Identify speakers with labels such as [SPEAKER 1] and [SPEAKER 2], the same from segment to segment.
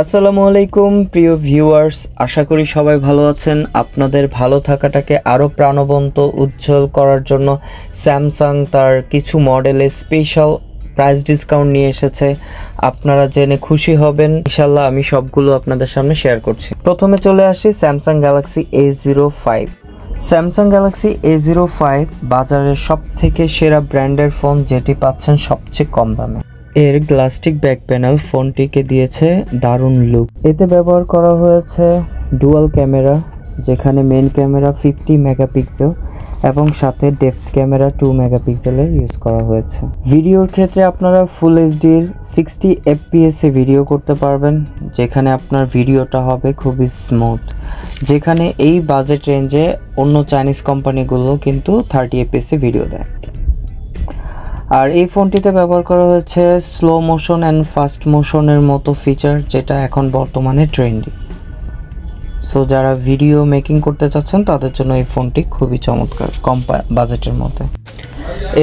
[SPEAKER 1] আসসালামু আলাইকুম প্রিয় ভিউয়ার্স, আশা করি সবাই ভালো আছেন। আপনাদের ভালো থাকাটাকে আরও প্রাণবন্ত উজ্জ্বল করার জন্য স্যামসাং তার কিছু মডেলে স্পেশাল প্রাইস ডিসকাউন্ট নিয়ে এসেছে। আপনারা জেনে খুশি হবেন। ইনশাল্লাহ আমি সবগুলো আপনাদের সামনে শেয়ার করছি। প্রথমে চলে আসি Samsung Galaxy A05। Samsung Galaxy A05 বাজারের সবথেকে সেরা ব্র্যান্ডের ফোন, যেটি পাচ্ছেন সবচেয়ে কম দামে। এর গ্লাস্টিক ব্যাক প্যানেল ফোনটিকে দিয়েছে দারুণ লুক। এতে ব্যবহার করা হয়েছে ডুয়াল ক্যামেরা, যেখানে মেইন ক্যামেরা 50 মেগাপিক্সেল এবং সাথে ডেপথ ক্যামেরা 2 মেগাপিক্সেলের ইউজ করা হয়েছে। ভিডিওর ক্ষেত্রে আপনারা ফুল এইচডির 60 FPS এ ভিডিও করতে পারবেন, যেখানে আপনার ভিডিওটা হবে খুবই স্মুথ, যেখানে এই বাজেট রেঞ্জে অন্য চাইনিজ কোম্পানিগুলো কিন্তু 30 FPS এ ভিডিও দেয়। আর এই ফোনটিতে ব্যবহার করা হয়েছে স্লো মোশন অ্যান্ড ফাস্ট মোশনের মতো ফিচার, যেটা এখন বর্তমানে ট্রেন্ডি। সো যারা ভিডিও মেকিং করতে চাচ্ছেন তাদের জন্য এই ফোনটি খুবই চমৎকার কম বাজেটের মধ্যে।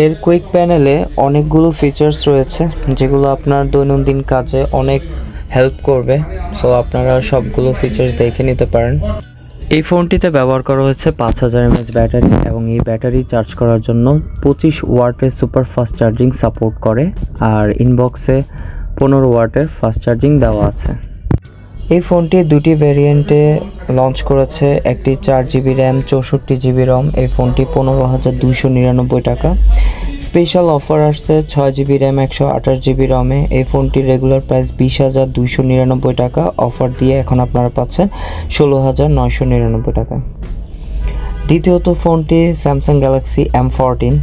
[SPEAKER 1] এর কুইক প্যানেলে অনেকগুলো ফিচার্স রয়েছে, যেগুলো আপনার দৈনন্দিন কাজে অনেক হেল্প করবে। সো আপনারা সবগুলো ফিচার্স দেখে নিতে পারেন। এই ফোনটিতে ব্যবহার করা হয়েছে 5000 mAh ব্যাটারি, এবং এই ব্যাটারি চার্জ করার জন্য 25 ওয়াটের সুপার ফাস্ট চার্জিং সাপোর্ট করে, আর ইনবক্সে 15 ওয়াটের ফাস্ট চার্জিং দেওয়া আছে। এই ফোনটি দুটি ভ্যারিয়েন্টে লঞ্চ করেছে, একটি 4GB র্যাম 64GB রম। এই ফোনটি 15,299 টাকা। স্পেশাল অফার আসছে 6GB র্যাম 128GB রমে। এই ফোনটির রেগুলার প্রাইস 20,299 টাকা। অফার দিয়ে এখন আপনারা পাচ্ছেন 16,999 টাকা। দ্বিতীয়ত ফোনটি স্যামসাং গ্যালাক্সি M14।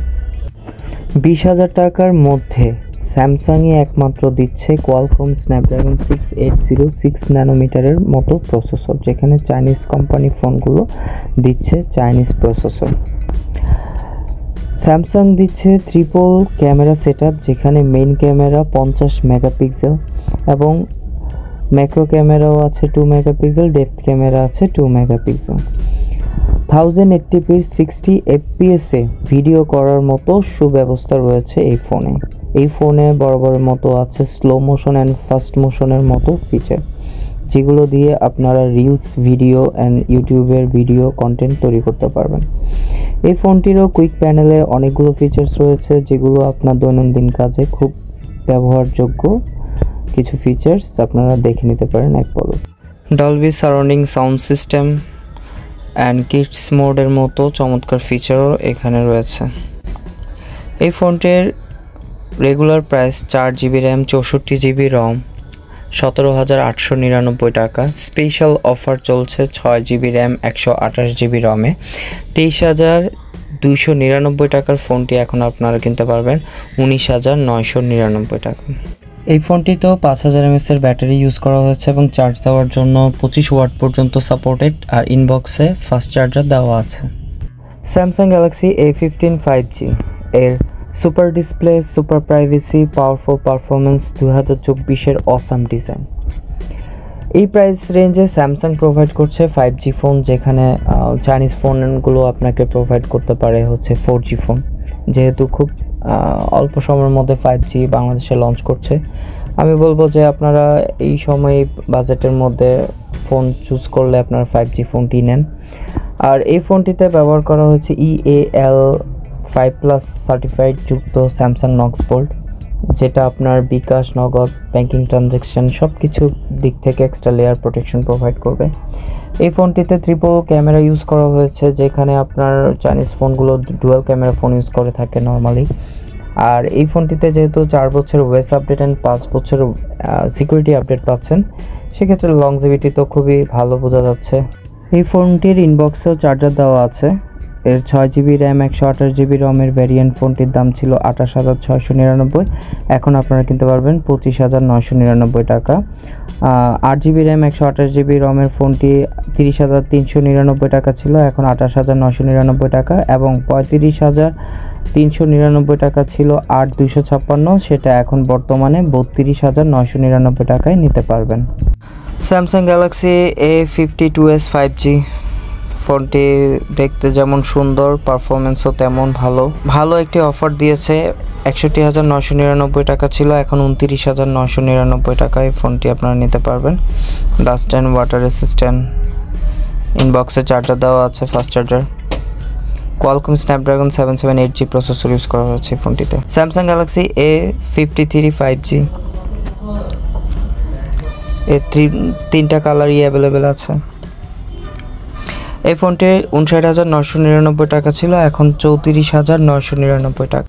[SPEAKER 1] 20,000 টাকার মধ্যে স্যামসাংই একমাত্র দিচ্ছে কোয়ালকম স্ন্যাপড্রাগন 6806 ন্যানোমিটারের মতো প্রসেসর, যেখানে চাইনিজ কোম্পানি ফোনগুলো দিচ্ছে চাইনিজ প্রসেসর। স্যামসাং দিচ্ছে ট্রিপল ক্যামেরা সেটআপ, যেখানে মেইন ক্যামেরা 50 মেগাপিক্সেল এবং ম্যাক্রো ক্যামেরাও আছে 2 মেগাপিক্সেল, ডেপথ ক্যামেরা আছে 2 মেগাপিক্সেল। 1080p 60 fps এ ভিডিও করার মতো সুব্যবস্থা রয়েছে এই ফোনে। এই ফোনে বরাবরের মতো আছে স্লো মোশন অ্যান্ড ফাস্ট মোশনের মতো ফিচার, যেগুলো দিয়ে আপনারা রিলস ভিডিও অ্যান্ড ইউটিউবের ভিডিও কন্টেন্ট তৈরি করতে পারবেন। এই ফোনটিরও কুইক প্যানেলে অনেকগুলো ফিচার্স রয়েছে, যেগুলো আপনার দৈনন্দিন কাজে খুব ব্যবহারযোগ্য কিছু ফিচার্স আপনারা দেখে নিতে পারেন এক পলক। Dolby surrounding sound system and kids মোডের মতো চমৎকার ফিচারও এখানে রয়েছে। এই ফোনটির regular price 4GB RAM 64GB রম 17,899 টাকা। স্পেশাল অফার চলছে 6GB র্যাম 128GB রমে 23,299 টাকার ফোনটি এখন আপনারা কিনতে পারবেন 19,999 টাকা। এই ফোনটিতেও 5000 mAh এর ব্যাটারি ইউজ করা হয়েছে এবং চার্জ দেওয়ার জন্য 25 ওয়াট পর্যন্ত সাপোর্টেড, আর ইনবক্সে ফাস্ট চার্জার দেওয়া আছে। স্যামসাং গ্যালাক্সি A15 5G এর super display, super privacy, powerful performance, 2024-এর অসাম ডিজাইন। এই প্রাইস রেঞ্জে স্যামসাং প্রোভাইড করছে 5G ফোন, যেখানে চাইনিজ ফোনগুলো আপনাকে প্রোভাইড করতে পারে হচ্ছে 4G ফোন। যেহেতু খুব অল্প সময়ের মধ্যে 5G বাংলাদেশে লঞ্চ করছে, আমি বলবো যে আপনারা এই সময় বাজেটের মধ্যে ফোন চুজ করলে আপনারা 5G ফোনটি নেন। আর এই ফোনটিতে ব্যবহার করা হয়েছে EAL5+ সার্টিফাইড যুক্ত স্যামসাং নক্স বোল্ট, যেটা আপনার বিকাশ, নগদ, ব্যাংকিং ট্রানজ্যাকশন সব কিছু দিক থেকে এক্সট্রা লেয়ার প্রোটেকশন প্রোভাইড করবে। এই ফোনটিতে ট্রিপল ক্যামেরা ইউজ করা হয়েছে, যেখানে আপনার চাইনিজ ফোনগুলো ডুয়াল ক্যামেরা ফোন ইউজ করে থাকে নর্মালি। আর এই ফোনটিতে যেহেতু 4 বছর ওয়েস আপডেট অ্যান্ড 5 বছর সিকিউরিটি আপডেট পাচ্ছেন, সেক্ষেত্রে লংজিভিটি তো খুবই ভালো বোঝা যাচ্ছে। এই ফোনটির ইনবক্সেও চার্জার দেওয়া আছে। এর 6GB র্যাম 128GB রমের ভ্যারিয়েন্ট ফোনটির দাম ছিল 28,699, এখন আপনারা কিনতে পারবেন 25,999 টাকা। 8GB র্যাম 128GB রমের ফোনটি 30,399 টাকা ছিল, এখন 28,999 টাকা, এবং 35,399 টাকা ছিল 8/256, সেটা এখন বর্তমানে 32,999 টাকায় নিতে পারবেন। স্যামসাং গ্যালাক্সি A52s 5G ফোনটি দেখতে যেমন সুন্দর, পারফরমেন্সও তেমন ভালো একটি অফার দিয়েছে 61,999 টাকা ছিল, এখন 29,999 টাকায় এই ফোনটি আপনারা নিতে পারবেন। ডাস্ট অ্যান্ড ওয়াটার রেসিস্ট্যান্ট, ইনবক্সে চার্জার দেওয়া আছে, fast charger. Qualcomm Snapdragon 778G processor use করা হয়েছে এই ফোনটিতে। স্যামসাং গ্যালাক্সি A53 5G, এর তিনটা কালারই অ্যাভেলেবেল আছে। এই ফোনটি 59,999 টাকা ছিল, এখন 34,999 টাকা।